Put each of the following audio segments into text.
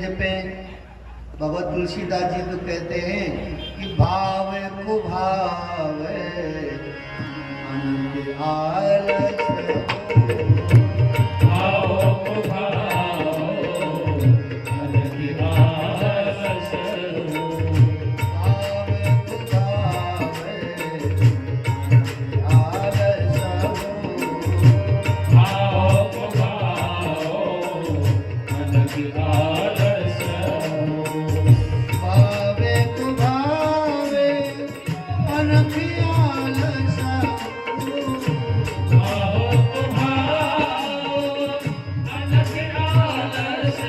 पे बाबा तुलसीदास जी तो कहते हैं कि भाव को भाव अनंत आलस भाव को भाव अनंत आलस भाव को भाव अनंत आलस भाव को भाव अनंत आलस भावे को भावे अनंत आलस भाव को भाव अनंत आलस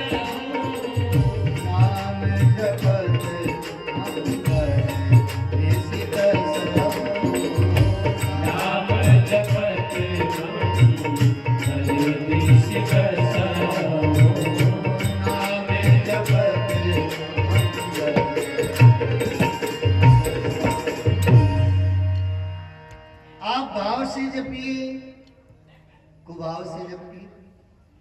नाम जपत अंतर ऐसी दर्शन नाम जपत हरिदिश कसम नाम जपत अंतर। आप भाव से जपिए, कुभाव से जपिए।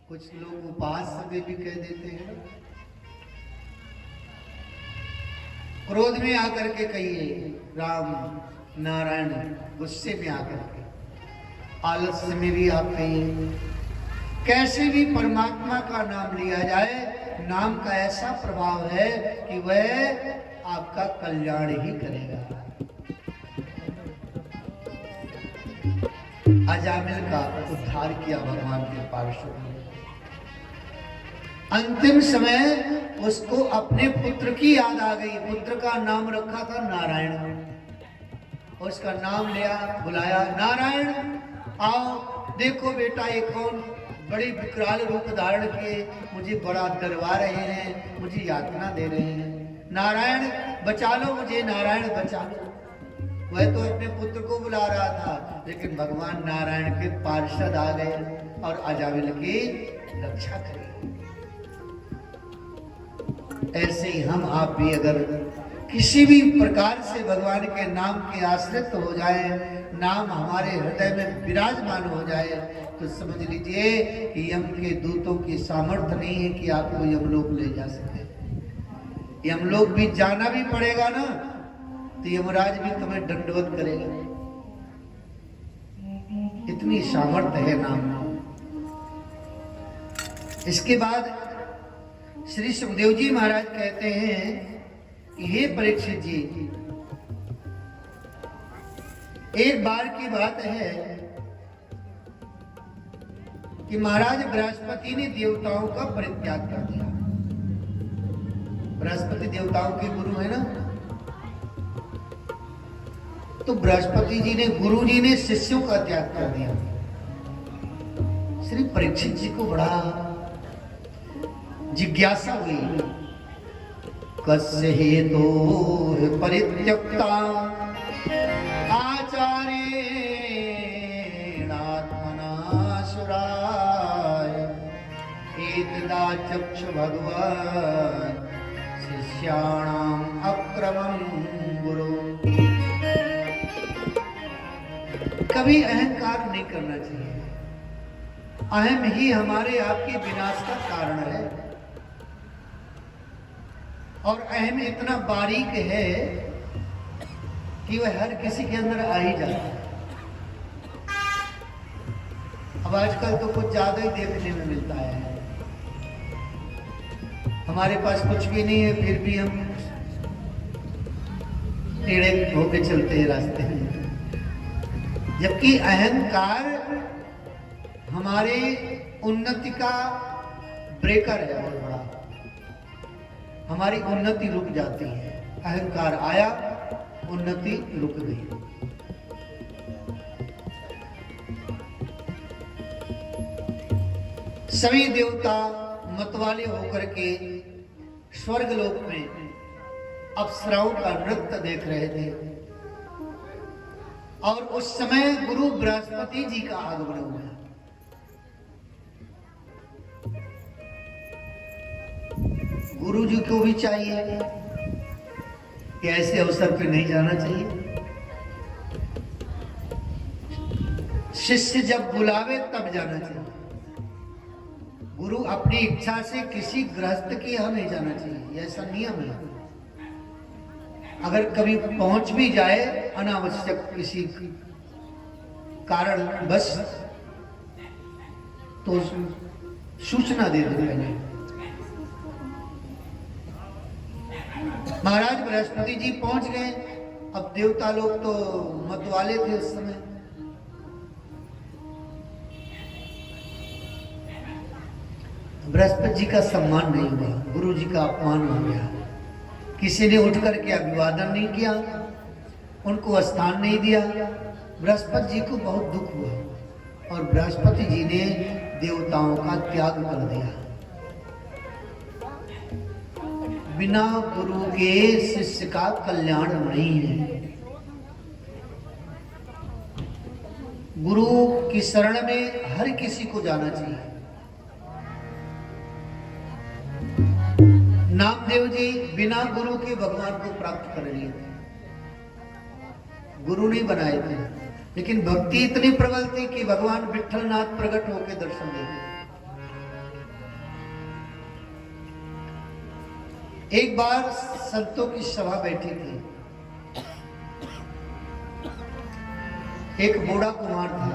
कुछ लोग उपास में भी कह देते हैं ना। क्रोध में आकर के कहिए राम नारायण, गुस्से में आकर के, आलस्य में भी आप कहिए। कैसे भी परमात्मा का नाम लिया जाए, नाम का ऐसा प्रभाव है कि वह आपका कल्याण ही करेगा। अजामिल का उद्धार किया भगवान के पार्षद ने। अंतिम समय उसको अपने पुत्र की याद आ गई। पुत्र का नाम रखा था नारायण। उसका नाम लिया, बुलाया, नारायण आओ, देखो बेटा ये कौन बड़ी विकराल रूप धारण किए मुझे बड़ा डरवा रहे हैं, मुझे यातना दे रहे हैं। नारायण बचा लो मुझे, नारायण बचा लो। वह तो अपने पुत्र को बुला रहा था, लेकिन भगवान नारायण के पार्षद आ गए और अजामिल की रक्षा करी। ऐसे ही हम आप भी अगर किसी भी प्रकार से भगवान के नाम के आश्रित हो जाए, नाम हमारे हृदय में विराजमान हो जाए, तो समझ लीजिए कि यम के दूतों की सामर्थ्य नहीं है कि आपको यमलोक ले जा सके। यमलोक भी जाना भी पड़ेगा ना, तो यमराज भी तुम्हें दंडवत करेगा। इतनी सामर्थ्य है नाम में। इसके बाद श्री सुखदेव जी महाराज कहते हैं कि हे परीक्षित जी, एक बार की बात है कि महाराज बृहस्पति ने देवताओं का परित्याग कर दिया। बृहस्पति देवताओं के गुरु है ना, तो बृहस्पति जी ने, गुरु जी ने शिष्यों का त्याग कर दिया। श्री परीक्षित जी को बड़ा जिज्ञासा हुई, कस्य हेतु परित्यक्ता आचार्येणात्मना सुराय एतदा चक्ष भगवान् शिष्याणाम् अक्रमं गुरु। कभी अहंकार नहीं करना चाहिए। अहम ही हमारे आपके विनाश का कारण है, और अहम इतना बारीक है कि वह हर किसी के अंदर आ ही जाता है। अब आजकल तो कुछ ज्यादा ही देखने में मिलता है। हमारे पास कुछ भी नहीं है, फिर भी हम टेढ़े होके चलते हैं रास्ते में। जबकि अहंकार हमारे उन्नति का ब्रेकर है बहुत बड़ा। हमारी उन्नति रुक जाती है। अहंकार आया, उन्नति रुक गई। सभी देवता मतवाले होकर के स्वर्गलोक में अप्सराओं का नृत्य देख रहे थे, और उस समय गुरु बृहस्पति जी का आगमन हुआ। गुरु जी को भी चाहिए कि ऐसे अवसर पे नहीं जाना चाहिए। शिष्य जब बुलावे तब जाना चाहिए। गुरु अपनी इच्छा से किसी गृहस्थ के यहाँ नहीं जाना चाहिए, ऐसा नियम है। अगर कभी पहुंच भी जाए अनावश्यक किसी कारण बस, तो सूचना दे दो पहले। महाराज बृहस्पति जी पहुंच गए। अब देवता लोग तो मतवाले थे उस समय। बृहस्पति जी का सम्मान नहीं हुआ, गुरु जी का अपमान हो गया। किसी ने उठ करके अभिवादन नहीं किया, उनको स्थान नहीं दिया। बृहस्पति जी को बहुत दुख हुआ और बृहस्पति जी ने देवताओं का त्याग कर दिया। बिना गुरु के शिष्य का कल्याण नहीं है। गुरु की शरण में हर किसी को जाना चाहिए। नामदेव जी बिना गुरु के भगवान को प्राप्त कर लिए थे, गुरु नहीं बनाए थे, लेकिन भक्ति इतनी प्रबल थी कि भगवान विठलनाथ प्रकट होकर दर्शन देते। एक बार संतों की सभा बैठी थी। एक बूढ़ा कुमार था,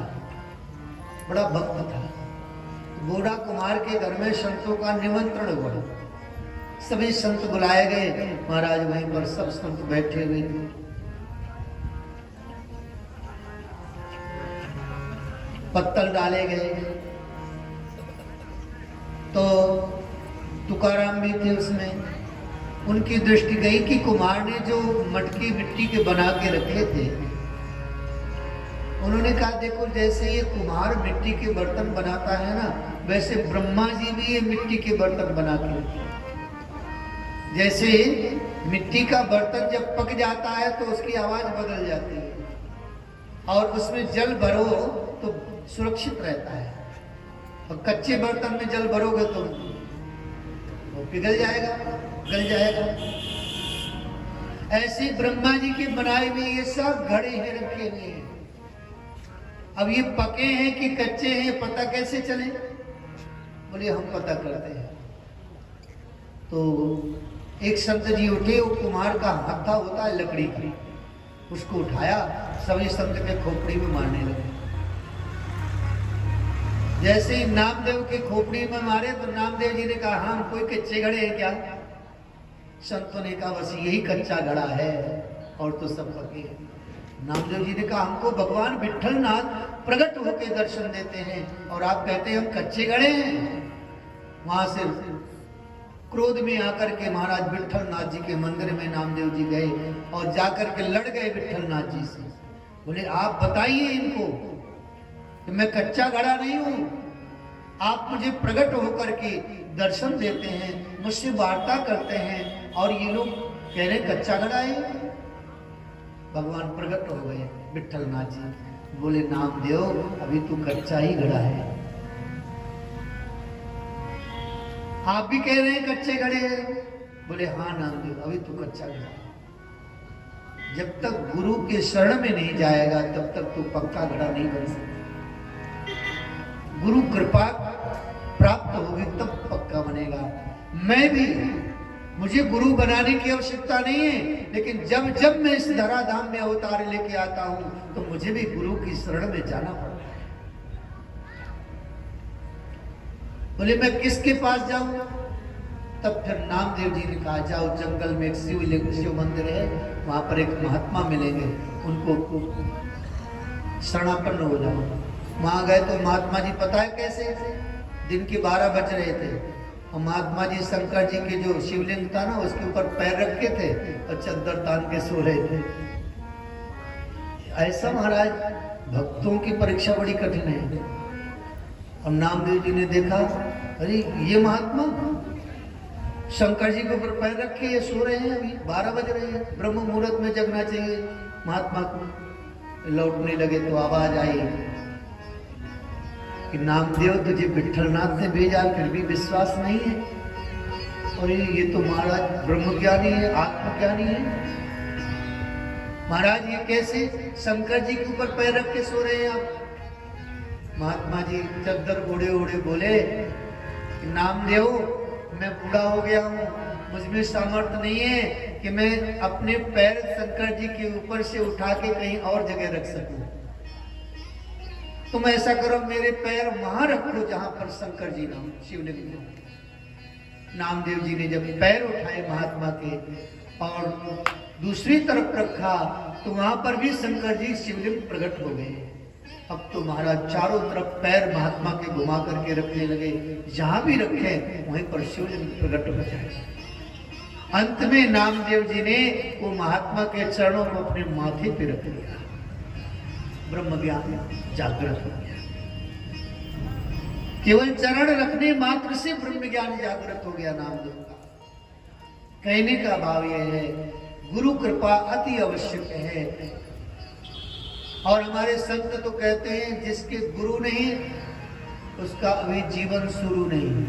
बड़ा भक्त था। बूढ़ा कुमार के घर में संतों का निमंत्रण हुआ। सभी संत बुलाए गए। महाराज वहीं पर सब संत बैठे हुए थे। पत्तल डाले गए तो तुकाराम भी थे उसमें। उनकी दृष्टि गई कि कुमार ने जो मटकी मिट्टी के बना के रखे थे, उन्होंने कहा देखो जैसे ये कुम्हार मिट्टी के बर्तन बनाता है ना, वैसे ब्रह्मा जी भी ये मिट्टी के बर्तन बना के रखे। जैसे मिट्टी का बर्तन जब पक जाता है तो उसकी आवाज बदल जाती है, और उसमें जल भरो तो सुरक्षित रहता है, और कच्चे बर्तन में जल भरोगे तो वो पिघल जाएगा, गल जाएगा। ऐसे ब्रह्मा जी के बनाए हुए ये सब घड़े हैं, रखे हुए हैं। अब ये पके हैं कि कच्चे हैं पता कैसे चले? बोले हम पता करते हैं। तो एक संत जी उठे, वो कुम्हार का हत्था होता है लकड़ी की, उसको उठाया, सभी संत के खोपड़ी में मारने लगे। जैसे ही नामदेव के खोपड़ी में मारे तो नामदेव जी ने कहा हाँ कोई कच्चे घड़े हैं क्या? संतों ने कहा बस यही कच्चा घड़ा है और तो सब पके हैं। नामदेव जी ने कहा हमको भगवान विठलनाथ प्रकट होकर दर्शन देते हैं और आप कहते हैं हम कच्चे घड़े हैं। वहां से क्रोध में आकर के महाराज विठलनाथ जी के मंदिर में नामदेव जी गए और जाकर के लड़ गए विठलनाथ जी से। बोले आप बताइए इनको कि मैं कच्चा घड़ा नहीं हूं, आप मुझे प्रकट होकर के दर्शन देते हैं, मुझसे वार्ता करते हैं, और ये लोग कह रहे कच्चा घड़ा है। भगवान प्रकट हो गए विठलनाथ जी। बोले नामदेव अभी तू कच्चा ही घड़ा है। आप भी कह रहे हैं कच्चे घड़े हैं? बोले हाँ नामदेव अभी तू कच्चा घड़ा है। जब तक गुरु के शरण में नहीं जाएगा तब तक तू पक्का घड़ा नहीं बन सकता। गुरु कृपा प्राप्त होगी तब पक्का बनेगा। मैं भी, मुझे गुरु बनाने की आवश्यकता नहीं है, लेकिन जब जब मैं इस धराधाम में अवतार लेके आता हूं तो मुझे भी गुरु की शरण में जाना पड़ता है। बोले मैं किसके पास जाऊं? तब फिर नामदेव जी ने कहा जाओ जंगल में एक शिव मंदिर है, वहां पर एक महात्मा मिलेंगे, उनको शरणापन्न हो जाओ। वहां गए तो महात्मा जी पता है कैसे, दिन के 12 बज रहे थे और महात्मा जी शंकर जी के जो शिवलिंग था ना उसके ऊपर पैर रखे थे और चद्दर तान के सो रहे थे। ऐसा महाराज भक्तों की परीक्षा बड़ी कठिन है। और नामदेव जी ने देखा अरे ये महात्मा शंकर जी के ऊपर पैर रखे ये सो रहे हैं, अभी 12 बज रहे हैं, ब्रह्म मुहूर्त में जगना चाहिए महात्मा को। लौटने लगे तो आवाज आई कि नामदेव तुझे विठलनाथ ने भेजा, फिर भी विश्वास नहीं है। और ये तो महाराज ब्रह्मज्ञानी है, आत्मज्ञानी है। महाराज ये कैसे शंकर जी के ऊपर पैर रख के सो रहे हैं आप? महात्मा जी चद्दर ओढ़े ओढ़े बोले कि नामदेव मैं बूढ़ा हो गया हूँ, मुझमें सामर्थ्य नहीं है कि मैं अपने पैर शंकर जी के ऊपर से उठा के कहीं और जगह रख सकूं। तुम ऐसा करो, मेरे पैर वहां रख लो जहां पर शंकर जी नाम शिवलिंग है। नामदेव जी ने जब पैर उठाए महात्मा के और दूसरी तरफ रखा तो वहां पर भी शंकर जी शिवलिंग प्रकट हो गए। अब तो महाराज चारों तरफ पैर महात्मा के घुमा करके रखने लगे, जहां भी रखे वहीं पर शिवलिंग प्रकट हो जाए। अंत में नामदेव जी ने वो महात्मा के चरणों को अपने माथे पे रख लिया, ब्रह्म ज्ञान जागृत हो गया। केवल चरण रखने मात्र से ब्रह्म ज्ञान जागृत हो गया नामदेव का। कहने का भाव यह है, गुरु कृपा अति आवश्यक है। और हमारे संत तो कहते हैं जिसके गुरु नहीं उसका अभी जीवन शुरू नहीं।